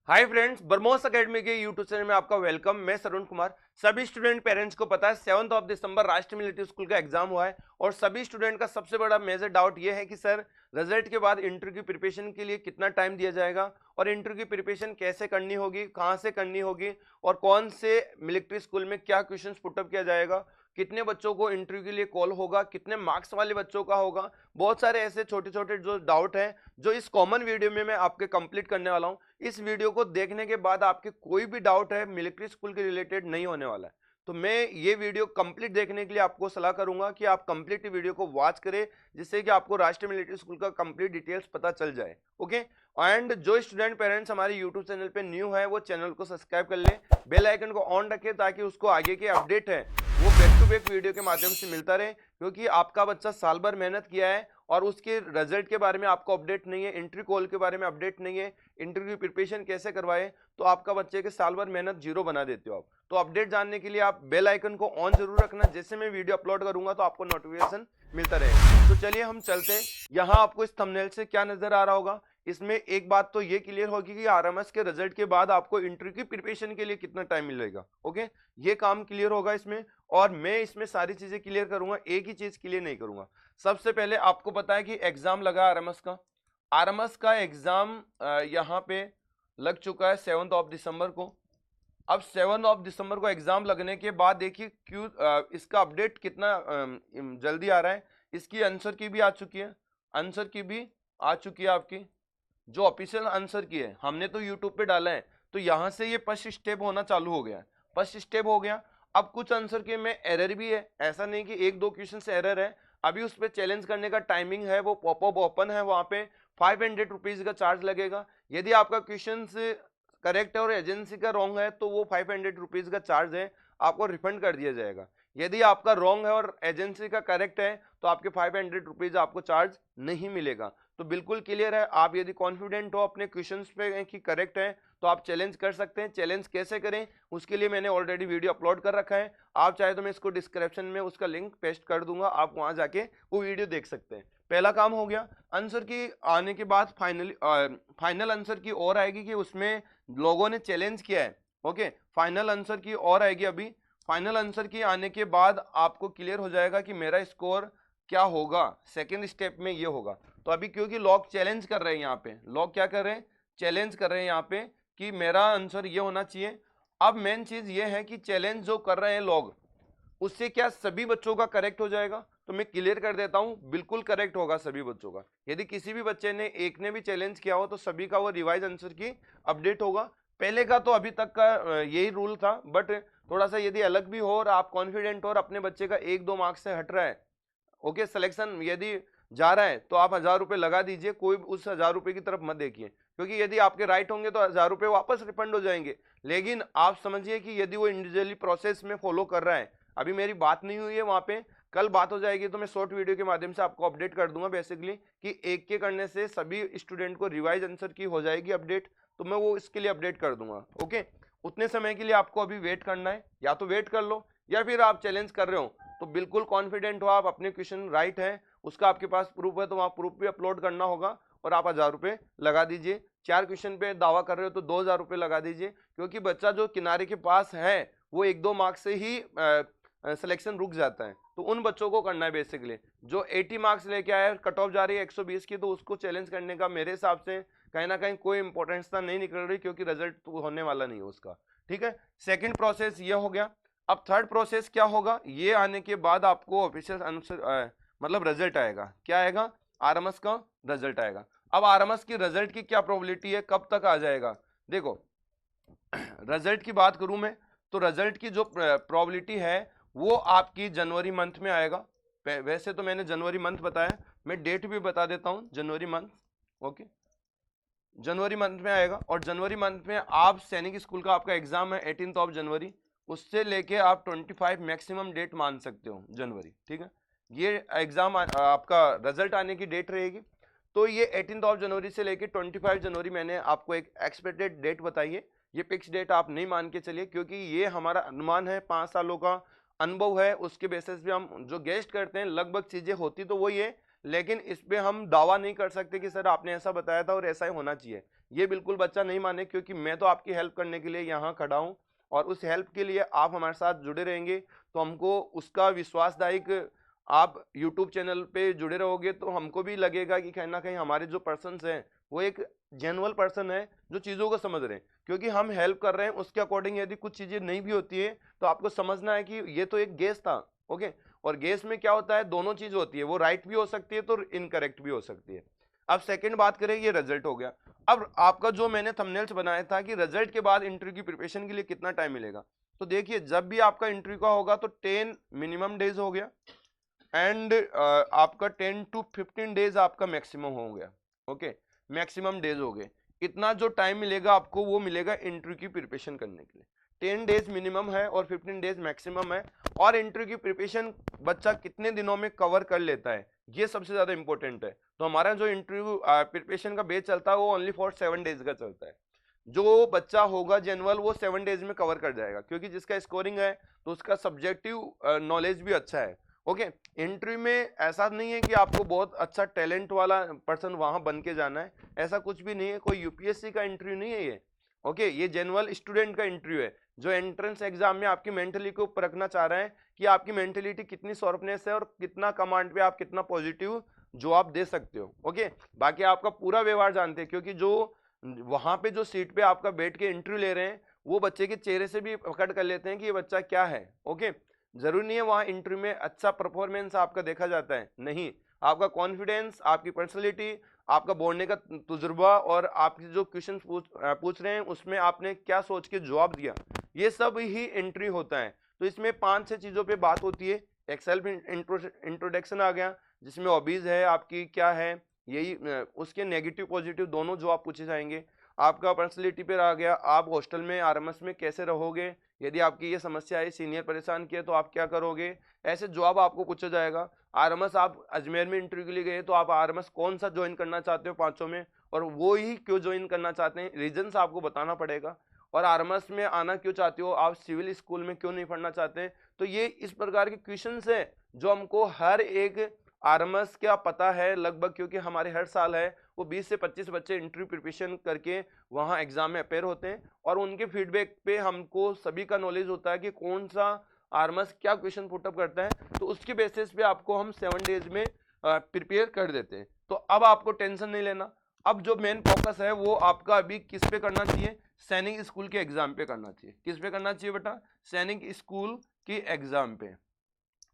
Hi friends, BrahMos academy के YouTube channel में आपका वेलकम। मैं सरुण कुमार। सभी स्टूडेंट पेरेंट्स को पता है 7 दिसंबर राष्ट्रीय मिलिट्री स्कूल का एग्जाम हुआ है और सभी स्टूडेंट का सबसे बड़ा मेजर डाउट ये है कि सर रिजल्ट के बाद इंटरव्यू की प्रिपरेशन के लिए कितना टाइम दिया जाएगा और इंटरव्यू की प्रिपरेशन कैसे करनी होगी, कहाँ से करनी होगी और कौन से मिलिट्री स्कूल में क्या क्वेश्चन पुटअप किया जाएगा, कितने बच्चों को इंटरव्यू के लिए कॉल होगा, कितने मार्क्स वाले बच्चों का होगा। बहुत सारे ऐसे छोटे छोटे जो डाउट हैं जो इस कॉमन वीडियो में मैं आपके कंप्लीट करने वाला हूं। इस वीडियो को देखने के बाद आपके कोई भी डाउट है मिलिट्री स्कूल के रिलेटेड नहीं होने वाला है। तो मैं ये वीडियो कंप्लीट देखने के लिए आपको सलाह करूंगा कि आप कंप्लीट वीडियो को वॉच करें, जिससे कि आपको राष्ट्रीय मिलिट्री स्कूल का कंप्लीट डिटेल्स पता चल जाए। ओके, एंड जो स्टूडेंट पेरेंट्स हमारे यूट्यूब चैनल पे न्यू है वो चैनल को सब्सक्राइब कर लें, बेल आइकन को ऑन रखें ताकि उसको आगे के अपडेट है वो बैक टू बैक वीडियो के माध्यम से मिलता रहे। क्योंकि आपका बच्चा साल भर मेहनत किया है और उसके रिजल्ट के बारे में आपको अपडेट नहीं है, इंटरव्यू कॉल के बारे में अपडेट नहीं है, इंटरव्यू प्रिपरेशन कैसे करवाए, तो आपका बच्चे के साल भर मेहनत जीरो बना देते हो आप। तो अपडेट जानने के लिए आप बेल आइकन को ऑन जरूर रखना, जैसे मैं वीडियो अपलोड करूंगा तो आपको नोटिफिकेशन मिलता रहेगा। तो चलिए हम चलते हैं। यहाँ आपको इस थंबनेल से क्या नजर आ रहा होगा, इसमें एक बात तो ये क्लियर होगी कि आरएमएस के रिजल्ट के बाद आपको इंटरव्यू की प्रिपरेशन के लिए कितना टाइम मिलेगा। ओके, ये काम क्लियर होगा इसमें, और मैं इसमें सारी चीजें क्लियर करूंगा, एक ही चीज क्लियर नहीं करूंगा। सबसे पहले आपको पता है कि एग्जाम लगा आरएमएस का एग्जाम यहाँ पे लग चुका है 7 दिसंबर को। अब 7 दिसंबर को एग्जाम लगने के बाद देखिए क्यों इसका अपडेट कितना जल्दी आ रहा है। इसकी आंसर की भी आ चुकी है, आंसर की भी आ चुकी है आपकी जो ऑफिशियल आंसर की है, हमने तो यूट्यूब पे डाला है। तो यहां से ये फर्स्ट स्टेप होना चालू हो गया, फर्स्ट स्टेप हो गया। अब कुछ आंसर के में एरर भी है, ऐसा नहीं कि एक दो क्वेश्चन से एरर है। अभी उस पर चैलेंज करने का टाइमिंग है, वो पॉपअप ओपन है, वहां पे 500 रुपीज का चार्ज लगेगा। यदि आपका क्वेश्चन करेक्ट है और एजेंसी का रॉन्ग है तो वो 500 रुपीज का चार्ज है, आपको रिफंड कर दिया जाएगा। यदि आपका रॉन्ग है और एजेंसी का करेक्ट है तो आपके 500 रुपीज आपको चार्ज नहीं मिलेगा। तो बिल्कुल क्लियर है। आप यदि कॉन्फिडेंट हो अपने क्वेश्चंस पे कि करेक्ट है तो आप चैलेंज कर सकते हैं। चैलेंज कैसे करें उसके लिए मैंने ऑलरेडी वीडियो अपलोड कर रखा है, आप चाहे तो मैं इसको डिस्क्रिप्शन में उसका लिंक पेस्ट कर दूंगा, आप वहां जाके वो वीडियो देख सकते हैं। पहला काम हो गया। आंसर की आने के बाद फाइनल आंसर की और आएगी कि उसमें लोगों ने चैलेंज किया है। ओके, फाइनल आंसर की और आएगी। अभी फाइनल आंसर की आने के बाद आपको क्लियर हो जाएगा कि मेरा स्कोर क्या होगा। सेकेंड स्टेप में ये होगा। तो अभी क्योंकि लोग चैलेंज कर रहे हैं, यहाँ पे लोग क्या कर रहे हैं, चैलेंज कर रहे हैं यहाँ पे कि मेरा आंसर ये होना चाहिए। अब मेन चीज ये है कि चैलेंज जो कर रहे हैं लोग, उससे क्या सभी बच्चों का करेक्ट हो जाएगा? तो मैं क्लियर कर देता हूं, बिल्कुल करेक्ट होगा सभी बच्चों का। यदि किसी भी बच्चे ने एक ने भी चैलेंज किया हो तो सभी का वो रिवाइज आंसर की अपडेट होगा। पहले का तो अभी तक का यही रूल था, बट थोड़ा सा यदि अलग भी हो और आप कॉन्फिडेंट हो और अपने बच्चे का 1-2 मार्क्स से हट रहा है, ओके, सिलेक्शन यदि जा रहा है तो आप 1000 रुपये लगा दीजिए, कोई उस 1000 रुपये की तरफ मत देखिए, क्योंकि यदि आपके राइट होंगे तो 1000 रुपये वापस रिफंड हो जाएंगे। लेकिन आप समझिए कि यदि वो इंडिविजुअली प्रोसेस में फॉलो कर रहा है, अभी मेरी बात नहीं हुई है वहां पे, कल बात हो जाएगी तो मैं शॉर्ट वीडियो के माध्यम से आपको अपडेट कर दूंगा बेसिकली कि एक के करने से सभी स्टूडेंट को रिवाइज आंसर की हो जाएगी अपडेट, तो मैं वो इसके लिए अपडेट कर दूंगा। ओके, उतने समय के लिए आपको अभी वेट करना है, या तो वेट कर लो या फिर आप चैलेंज कर रहे हो तो बिल्कुल कॉन्फिडेंट हो आप, अपने क्वेश्चन राइट है, उसका आपके पास प्रूफ है तो वहां प्रूफ भी अपलोड करना होगा और आप 1000 रुपये लगा दीजिए। 4 क्वेश्चन पे दावा कर रहे हो तो 2000 रुपये लगा दीजिए, क्योंकि बच्चा जो किनारे के पास है वो 1-2 मार्क्स से ही सिलेक्शन रुक जाता है। तो उन बच्चों को करना है बेसिकली जो 80 मार्क्स लेके आया, कट ऑफ जा रही है 120 की, तो उसको चैलेंज करने का मेरे हिसाब से कहीं ना कहीं कोई इंपॉर्टेंस नहीं निकल रही, क्योंकि रिजल्ट तो होने वाला नहीं है उसका। ठीक है, सेकंड प्रोसेस ये हो गया। अब थर्ड प्रोसेस क्या होगा, ये आने के बाद आपको ऑफिशियल आंसर मतलब रिजल्ट आएगा। क्या आएगा? आरएमएस का रिजल्ट आएगा। अब आरएमएस की रिजल्ट की क्या प्रोबेबिलिटी है, कब तक आ जाएगा? देखो रिजल्ट की बात करूं मैं तो रिजल्ट की जो प्रोबेबिलिटी है वो आपकी जनवरी मंथ में आएगा। वैसे तो मैंने जनवरी मंथ बताया, मैं डेट भी बता देता हूं, जनवरी मंथ। ओके, जनवरी मंथ में आएगा और जनवरी मंथ में आप सैनिक स्कूल का आपका एग्जाम है 18 जनवरी, उससे लेके आप 25 मैक्सिमम डेट मान सकते हो जनवरी। ठीक है, ये एग्जाम आपका रिजल्ट आने की डेट रहेगी। तो ये 18 जनवरी से लेके 25 जनवरी मैंने आपको एक एक्सपेक्टेड डेट बताई है। ये फिक्स डेट आप नहीं मान के चलिए, क्योंकि ये हमारा अनुमान है, 5 सालों का अनुभव है, उसके बेसिस पे हम जो गेस्ट करते हैं लगभग चीजें होती तो वही है, लेकिन इस पे हम दावा नहीं कर सकते कि सर आपने ऐसा बताया था और ऐसा ही होना चाहिए। ये बिल्कुल बच्चा नहीं माने, क्योंकि मैं तो आपकी हेल्प करने के लिए यहाँ खड़ा हूँ और उस हेल्प के लिए आप हमारे साथ जुड़े रहेंगे तो हमको उसका विश्वासदायक, आप YouTube चैनल पे जुड़े रहोगे तो हमको भी लगेगा कि कहीं ना कहीं हमारे जो पर्सन्स हैं वो एक जेन्युइन पर्सन है जो चीज़ों को समझ रहे हैं, क्योंकि हम हेल्प कर रहे हैं उसके अकॉर्डिंग यदि कुछ चीज़ें नहीं भी होती है तो आपको समझना है कि ये तो एक गेस था। ओके, और गेस में क्या होता है, दोनों चीज़ होती है, वो राइट भी हो सकती है तो इनकरेक्ट भी हो सकती है। अब सेकंड बात करें, ये रिजल्ट हो गया। अब आपका जो मैंने थंबनेल्स बनाया था कि रिजल्ट के बाद इंटरव्यू की प्रिपरेशन के लिए कितना टाइम मिलेगा, तो देखिए जब भी आपका इंटरव्यू का होगा तो 10 मिनिमम डेज हो गया एंड आपका 10 to 15 डेज आपका मैक्सिमम हो गया। ओके, मैक्सिमम डेज हो गए, इतना जो टाइम मिलेगा आपको वो मिलेगा इंटरव्यू की प्रिपरेशन करने के लिए। 10 डेज मिनिमम है और 15 डेज मैक्सिमम है। और इंटरव्यू की प्रिपरेशन बच्चा कितने दिनों में कवर कर लेता है, ये सबसे ज्यादा इंपॉर्टेंट है। तो हमारा जो इंटरव्यू प्रिपरेशन का बेस चलता है वो ओनली फॉर 7 डेज का चलता है। जो बच्चा होगा जेनुअल वो 7 डेज में कवर कर जाएगा, क्योंकि जिसका स्कोरिंग है तो उसका सब्जेक्टिव नॉलेज भी अच्छा है। ओके, इंटरव्यू में ऐसा नहीं है कि आपको बहुत अच्छा टैलेंट वाला पर्सन वहां बन के जाना है, ऐसा कुछ भी नहीं है। कोई यूपीएससी का इंटरव्यू नहीं है ये। ओके, ये जेनुअल स्टूडेंट का इंटरव्यू है जो एंट्रेंस एग्जाम में आपकी मेंटली को परखना चाह रहे हैं कि आपकी मेंटेलिटी कितनी शार्पनेस है और कितना कमांड पे आप कितना पॉजिटिव जवाब दे सकते हो। ओके, बाकी आपका पूरा व्यवहार जानते हैं, क्योंकि जो वहां पे जो सीट पे आपका बैठ के इंटरव्यू ले रहे हैं वो बच्चे के चेहरे से भी पकड़ कर लेते हैं कि ये बच्चा क्या है। ओके, जरूरी नहीं है वहां इंटरव्यू में अच्छा परफॉर्मेंस आपका देखा जाता है, नहीं, आपका कॉन्फिडेंस, आपकी पर्सनैलिटी, आपका बोलने का तजुर्बा और आपके जो क्वेश्चन पूछ रहे हैं उसमें आपने क्या सोच के जवाब दिया, ये सब ही एंट्री होता है। तो इसमें 5-6 चीज़ों पे बात होती है। एक सेल्फ इंट्रोडक्शन आ गया जिसमें हॉबीज है आपकी क्या है, यही उसके नेगेटिव पॉजिटिव दोनों जवाब पूछे जाएंगे। आपका पर्सनैलिटी पे आ गया, आप हॉस्टल में आरएमएस में कैसे रहोगे, यदि आपकी ये समस्या है, सीनियर परेशान किए तो आप क्या करोगे, ऐसे जवाब आपको पूछा जाएगा। आरएमएस आप अजमेर में इंटरव्यू के लिए गए तो आप आरएमएस कौन सा ज्वाइन करना चाहते हो 500 में, और वो ही क्यों ज्वाइन करना चाहते हैं, रीजंस आपको बताना पड़ेगा। और आरएमएस में आना क्यों चाहते हो, आप सिविल स्कूल में क्यों नहीं पढ़ना चाहते। तो ये इस प्रकार के क्वेश्चन है जो हमको हर एक आरएमएस क्या पता है लगभग, क्योंकि हमारे हर साल है वो 20 से 25 बच्चे इंटरव्यू प्रिपरेशन करके वहाँ एग्जाम में अपेयर होते हैं और उनके फीडबैक पे हमको सभी का नॉलेज होता है कि कौन सा आरएमएस क्या क्वेश्चन पुटअप करता है, तो उसके बेसिस पे आपको हम 7 डेज में प्रिपेयर कर देते हैं। तो अब आपको टेंशन नहीं लेना। अब जो मेन फोकस है वो आपका अभी किस पे करना चाहिए, सैनिक स्कूल के एग्जाम पे करना चाहिए। किस पे करना चाहिए बेटा, सैनिक स्कूल की एग्जाम पे,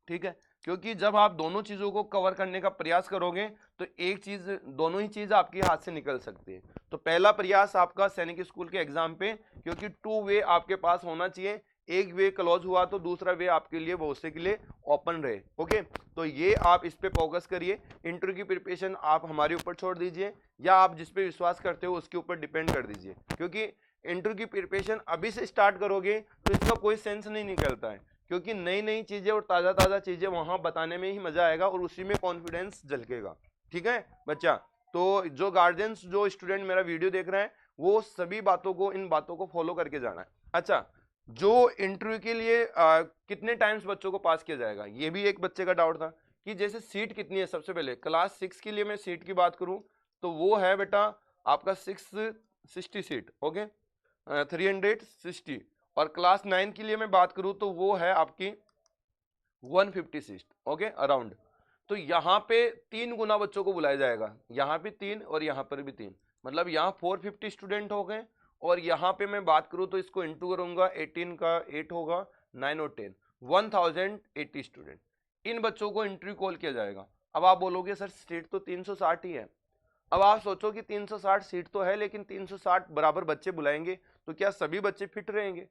ठीक है। क्योंकि जब आप दोनों चीजों को कवर करने का प्रयास करोगे तो एक चीज, दोनों ही चीज आपके हाथ से निकल सकती है। तो पहला प्रयास आपका सैनिक स्कूल के एग्जाम पे, क्योंकि 2 वे आपके पास होना चाहिए, एक वे क्लोज हुआ तो दूसरा वे आपके लिए भविष्य के लिए ओपन रहे। ओके, तो ये आप इस पे फोकस करिए। इंटरव्यू की प्रिपरेशन आप हमारे ऊपर छोड़ दीजिए या आप जिस पे विश्वास करते हो उसके ऊपर डिपेंड कर दीजिए, क्योंकि इंटरव्यू की प्रिपरेशन अभी से स्टार्ट करोगे तो इसका कोई सेंस नहीं निकलता है, क्योंकि नई नई चीजें और ताज़ा ताज़ा चीजें वहां बताने में ही मजा आएगा और उसी में कॉन्फिडेंस झलकेगा। ठीक है बच्चा, तो जो गार्जियंस, जो स्टूडेंट मेरा वीडियो देख रहे हैं वो सभी बातों को, इन बातों को फॉलो करके जाना है। अच्छा, जो इंटरव्यू के लिए कितने टाइम्स बच्चों को पास किया जाएगा, ये भी एक बच्चे का डाउट था कि जैसे सीट कितनी है। सबसे पहले क्लास 6 के लिए मैं सीट की बात करूं तो वो है बेटा आपका 660 सीट, ओके, 360। और क्लास 9 के लिए मैं बात करूं तो वो है आपकी 150 सीट, ओके, अराउंड। तो यहाँ पे 3 गुना बच्चों को बुलाया जाएगा, यहाँ पे 3 और यहाँ पर भी 3, मतलब यहाँ 450 स्टूडेंट हो गए। और यहाँ पे मैं बात करूँ तो इसको इंटू करूंगा, 18 का 8 होगा, 9 और 10, 1080 स्टूडेंट, इन बच्चों को इंटरव्यू कॉल किया जाएगा। अब आप बोलोगे सर सीट तो 360 ही है। अब आप सोचो कि 360 सीट तो है, लेकिन 360 बराबर बच्चे बुलाएंगे तो क्या सभी बच्चे फिट रहेंगे,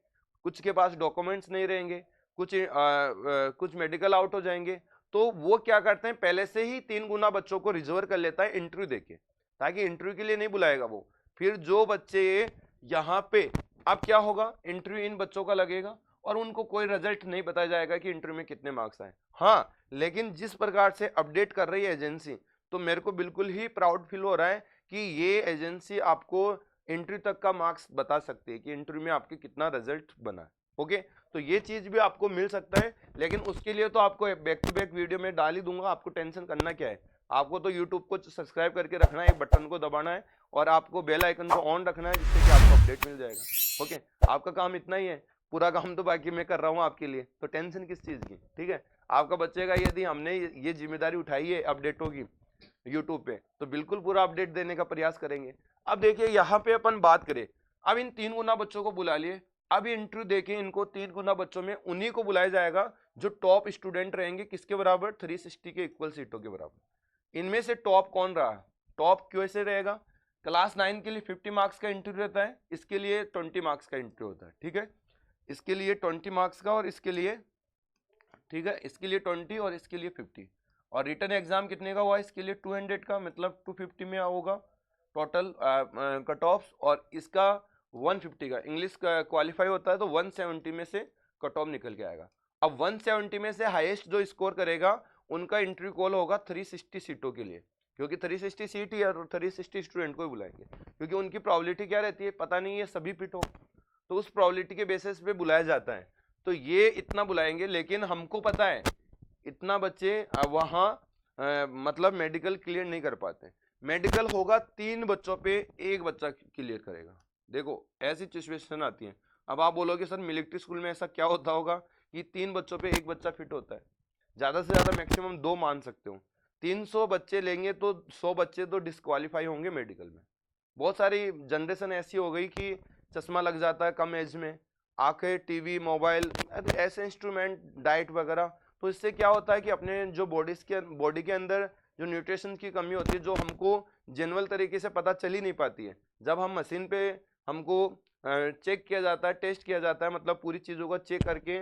कुछ के पास डॉक्यूमेंट्स नहीं रहेंगे, कुछ मेडिकल आउट हो जाएंगे। तो वो क्या करते हैं, पहले से ही 3 गुना बच्चों को रिजर्व कर लेता है इंटरव्यू देके, ताकि इंटरव्यू के लिए नहीं बुलाएगा वो। फिर जो बच्चे यहाँ पे, अब क्या होगा, इंटरव्यू इन बच्चों का लगेगा और उनको कोई रिजल्ट नहीं बताया जाएगा कि इंटरव्यू में कितने मार्क्स आए। हाँ, लेकिन जिस प्रकार से अपडेट कर रही है एजेंसी, तो मेरे को बिल्कुल ही प्राउड फील हो रहा है कि ये एजेंसी आपको इंटरव्यू तक का मार्क्स बता सकती है कि इंटरव्यू में आपके कितना रिजल्ट बना है। ओके, तो ये चीज भी आपको मिल सकता है, लेकिन उसके लिए तो आपको बैक टू बैक वीडियो में डाल ही दूंगा। आपको टेंशन करना क्या है, आपको तो यूट्यूब को सब्सक्राइब करके रखना है, बटन को दबाना है और आपको बेल आइकन को ऑन रखना है जिससे कि आपको अपडेट मिल जाएगा। ओके, आपका काम इतना ही है, पूरा काम तो बाकी मैं कर रहा हूँ आपके लिए, तो टेंशन किस चीज़ की। ठीक है, आपका बच्चे का यदि हमने ये जिम्मेदारी उठाई है अपडेटों की यूट्यूब पे, तो बिल्कुल पूरा अपडेट देने का प्रयास करेंगे। अब देखिए यहाँ पे अपन बात करें, अब इन 3 गुना बच्चों को बुला लिए, अब इंटरव्यू देखें, इनको 3 गुना बच्चों में उन्हीं को बुलाया जाएगा जो टॉप स्टूडेंट रहेंगे, किसके बराबर, 360 के इक्वल सीटों के बराबर। इनमें से टॉप कौन रहा, टॉप कैसे रहेगा, क्लास 9 के लिए 50 मार्क्स का इंटरव्यू रहता है, इसके लिए 20 मार्क्स का इंटरव्यू होता है। ठीक है, इसके लिए 20 मार्क्स का और इसके लिए, ठीक है, इसके लिए 20 और इसके लिए 50। और रिटर्न एग्जाम कितने का हुआ, इसके लिए 200 का, मतलब 250 में होगा टोटल कट ऑफ, और इसका 150 का, इंग्लिश का क्वालिफाई होता है तो 170 में से कट ऑफ निकल के आएगा। अब 170 में से हाईएस्ट जो स्कोर करेगा उनका इंटरव्यू कॉल होगा 360 सीटों के लिए, क्योंकि 360 सीट ही और 360 स्टूडेंट को ही बुलाएंगे, क्योंकि उनकी प्रोबेबिलिटी क्या रहती है पता नहीं है, सभी फिट हो, तो उस प्रोबेबिलिटी के बेसिस पे बुलाया जाता है। तो ये इतना बुलाएंगे, लेकिन हमको पता है इतना बच्चे वहाँ मतलब मेडिकल क्लियर नहीं कर पाते। मेडिकल होगा 3 बच्चों पे 1 बच्चा क्लियर करेगा। देखो ऐसी सिचुएशन आती है। अब आप बोलोगे सर मिलिट्री स्कूल में ऐसा क्या होता होगा कि 3 बच्चों पे 1 बच्चा फिट होता है, ज़्यादा से ज़्यादा मैक्सिमम 2 मान सकते हो। 300 बच्चे लेंगे तो 100 बच्चे तो डिस्क्वालीफाई होंगे मेडिकल में। बहुत सारी जनरेशन ऐसी हो गई कि चश्मा लग जाता है कम एज में, आंखें, टीवी, मोबाइल, ऐसे इंस्ट्रूमेंट, डाइट वगैरह, तो इससे क्या होता है कि अपने जो बॉडी के अंदर जो न्यूट्रिशन की कमी होती है, जो हमको जेनुअल तरीके से पता चल ही नहीं पाती है, जब हम मशीन पे हमको चेक किया जाता है, टेस्ट किया जाता है, मतलब पूरी चीज़ों को चेक करके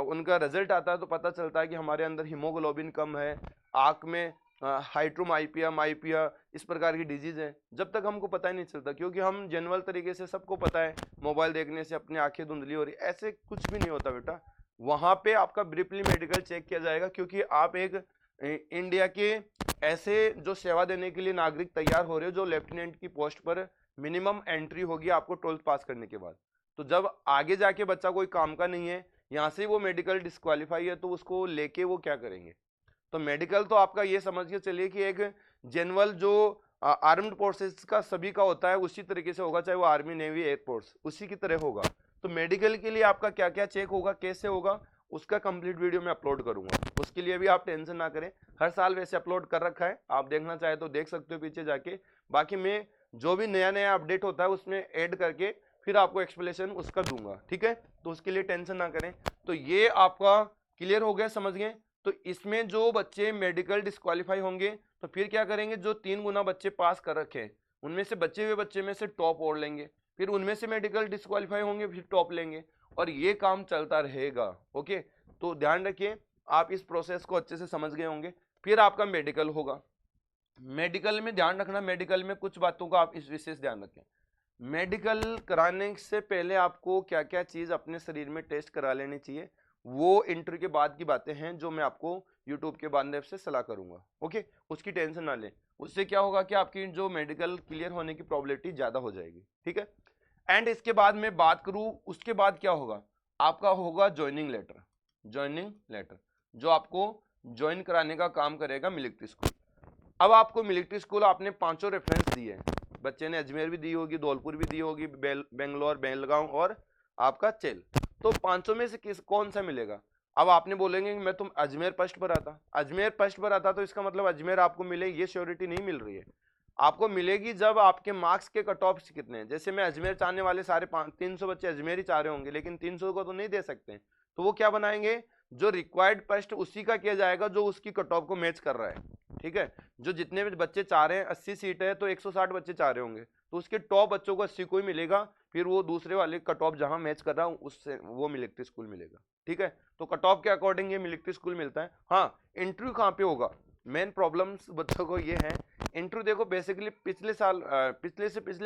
उनका रिजल्ट आता है, तो पता चलता है कि हमारे अंदर हीमोग्लोबिन कम है, आँख में हाइड्रोमाइपिया, माइपिया, इस प्रकार की डिजीज है। जब तक हमको पता ही नहीं चलता, क्योंकि हम जेनुअल तरीके से, सबको पता है मोबाइल देखने से अपनी आंखें धुंधली हो रही, ऐसे कुछ भी नहीं होता बेटा। वहाँ पे आपका ब्रीफली मेडिकल चेक किया जाएगा, क्योंकि आप एक इंडिया के ऐसे जो सेवा देने के लिए नागरिक तैयार हो रहे हो, जो लेफ्टिनेंट की पोस्ट पर मिनिमम एंट्री होगी आपको 12th पास करने के बाद। तो जब आगे जाके बच्चा कोई काम का नहीं है, यहाँ से वो मेडिकल डिस्क्वालीफाई है, तो उसको लेके वो क्या करेंगे। तो मेडिकल तो आपका ये समझ के चलिए कि एक जेनुअल जो आर्म्ड फोर्सेस का सभी का होता है उसी तरीके से होगा, चाहे वो आर्मी, नेवी, एयरफोर्स, उसी की तरह होगा। तो मेडिकल के लिए आपका क्या क्या चेक होगा, कैसे होगा, उसका कंप्लीट वीडियो मैं अपलोड करूंगा, उसके लिए भी आप टेंशन ना करें। हर साल वैसे अपलोड कर रखा है, आप देखना चाहे तो देख सकते हो पीछे जाके। बाकी मैं जो भी नया नया अपडेट होता है उसमें ऐड करके फिर आपको एक्सप्लेनेशन उसका दूंगा, ठीक है, तो उसके लिए टेंशन ना करें। तो ये आपका क्लियर हो गया, समझ गए। तो इसमें जो बच्चे मेडिकल डिस्क्वालीफाई होंगे तो फिर क्या करेंगे, जो 3 गुना बच्चे पास कर रखे हैं उनमें से बचे हुए बच्चे में से टॉप और लेंगे, फिर उनमें से मेडिकल डिस्क्वालीफाई होंगे, फिर टॉप लेंगे, और ये काम चलता रहेगा। ओके, तो ध्यान रखिए, आप इस प्रोसेस को अच्छे से समझ गए होंगे। फिर आपका मेडिकल होगा। मेडिकल में ध्यान रखना, मेडिकल में कुछ बातों का आप इस विशेष ध्यान रखें। मेडिकल कराने से पहले आपको क्या क्या चीज़ अपने शरीर में टेस्ट करा लेनी चाहिए, वो इंटरव्यू के बाद की बातें हैं जो मैं आपको यूट्यूब के माध्यम से सलाह करूंगा। ओके, उसकी टेंशन ना लें, उससे क्या होगा कि आपकी जो मेडिकल क्लियर होने की प्रोबेबिलिटी ज़्यादा हो जाएगी, ठीक है। एंड इसके बाद मैं बात करूं, उसके बाद क्या होगा, आपका होगा ज्वाइनिंग लेटर। ज्वाइनिंग लेटर जो आपको ज्वाइन कराने का काम करेगा मिलिट्री स्कूल। अब आपको मिलिट्री स्कूल, आपने 5 रेफरेंस दिए हैं, बच्चे ने अजमेर भी दी होगी, धौलपुर भी दी होगी, बेंगलोर, बेलगांव और आपका चेल, तो 500 में से कौन सा मिलेगा। अब आपने बोलेंगे मैं तुम अजमेर फर्स्ट पर आता, अजमेर फर्स्ट पर आता, तो इसका मतलब अजमेर आपको मिले, ये श्योरिटी नहीं मिल रही है। आपको मिलेगी जब आपके मार्क्स के कट ऑफ कितने हैं। जैसे मैं अजमेर चाहने वाले सारे 300 बच्चे अजमेर ही चाह रहे होंगे, लेकिन 300 को तो नहीं दे सकते, तो वो क्या बनाएंगे, जो रिक्वायर्ड फर्स्ट उसी का किया जाएगा जो उसकी कट ऑफ को मैच कर रहा है, ठीक है। जो जितने भी बच्चे चाह रहे हैं, 80 सीट है तो 160 बच्चे चाह रहे होंगे, तो उसके टॉप बच्चों को 80 को ही मिलेगा, फिर वो दूसरे वाले कट ऑफ जहां मैच कर रहा हूं उससे वो मिलिट्री स्कूल मिलेगा, ठीक है। तो कट ऑफ के अकॉर्डिंग ये मिलिट्री स्कूल मिलता है। हाँ, इंटरव्यू कहाँ पे होगा, मेन प्रॉब्लम्स बच्चों को ये है। इंटरव्यू देखो बेसिकली पिछले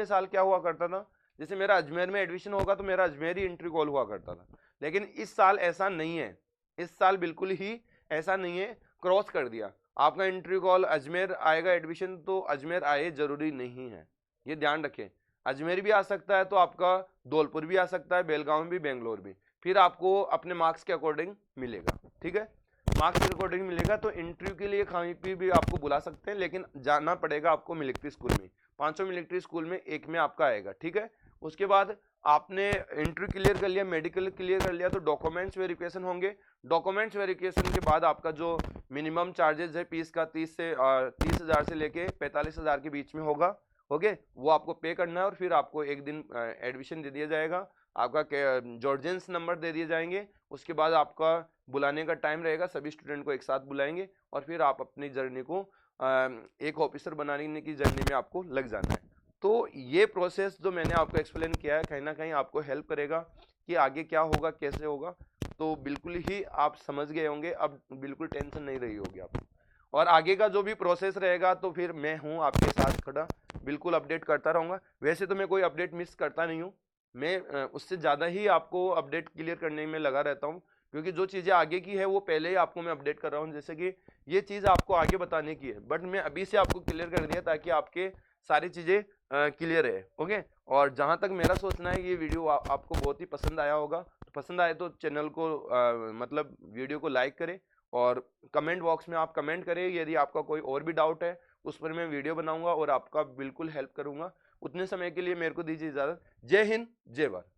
साल क्या हुआ करता था, जैसे मेरा अजमेर में एडमिशन होगा तो मेरा अजमेर ही इंटरव्यू कॉल हुआ करता था, लेकिन इस साल ऐसा नहीं है, इस साल बिल्कुल ही ऐसा नहीं है, क्रॉस कर दिया। आपका इंटरव्यू कॉल अजमेर आएगा, एडमिशन तो अजमेर आए जरूरी नहीं है, ये ध्यान रखें। अजमेर भी आ सकता है तो आपका धौलपुर भी आ सकता है, बेलगांव भी, बेंगलोर भी, फिर आपको अपने मार्क्स के अकॉर्डिंग मिलेगा, ठीक है, मार्क्स के अकॉर्डिंग मिलेगा। तो इंटरव्यू के लिए कहीं भी आपको बुला सकते हैं, लेकिन जाना पड़ेगा आपको मिलिट्री स्कूल में। 500 मिलिट्री स्कूल में एक में आपका आएगा, ठीक है। उसके बाद आपने इंटरव्यू क्लियर कर लिया, मेडिकल क्लियर कर लिया, तो डॉक्यूमेंट्स वेरिफिकेशन होंगे। डॉक्यूमेंट्स वेरिफिकेशन के बाद आपका जो मिनिमम चार्जेस है फीस का 30,000 से लेके 45,000 के बीच में होगा, ओके। वो आपको पे करना है और फिर आपको एक दिन एडमिशन दे दिया जाएगा, आपका जॉर्जियंस नंबर दे दिए जाएंगे। उसके बाद आपका बुलाने का टाइम रहेगा, सभी स्टूडेंट को एक साथ बुलाएंगे और फिर आप अपनी जर्नी को एक ऑफिसर बनाने की जर्नी में आपको लग जाना है। तो ये प्रोसेस जो मैंने आपको एक्सप्लेन किया है कहीं ना कहीं आपको हेल्प करेगा कि आगे क्या होगा, कैसे होगा। तो बिल्कुल ही आप समझ गए होंगे, अब बिल्कुल टेंशन नहीं रही होगी आपको। और आगे का जो भी प्रोसेस रहेगा तो फिर मैं हूँ आपके साथ खड़ा, बिल्कुल अपडेट करता रहूँगा। वैसे तो मैं कोई अपडेट मिस करता नहीं हूँ, मैं उससे ज़्यादा ही आपको अपडेट क्लियर करने में लगा रहता हूँ, क्योंकि जो चीज़ें आगे की है वो पहले ही आपको मैं अपडेट कर रहा हूँ। जैसे कि ये चीज़ आपको आगे बताने की है, बट मैं अभी से आपको क्लियर कर दिया ताकि आपके सारी चीज़ें क्लियर है, ओके। और जहाँ तक मेरा सोचना है ये वीडियो आपको बहुत ही पसंद आया होगा। तो पसंद आए तो चैनल को मतलब वीडियो को लाइक करें और कमेंट बॉक्स में आप कमेंट करें। यदि आपका कोई और भी डाउट है उस पर मैं वीडियो बनाऊंगा और आपका बिल्कुल हेल्प करूंगा। उतने समय के लिए मेरे को दीजिए इजाज़त। जय हिंद, जय भारत।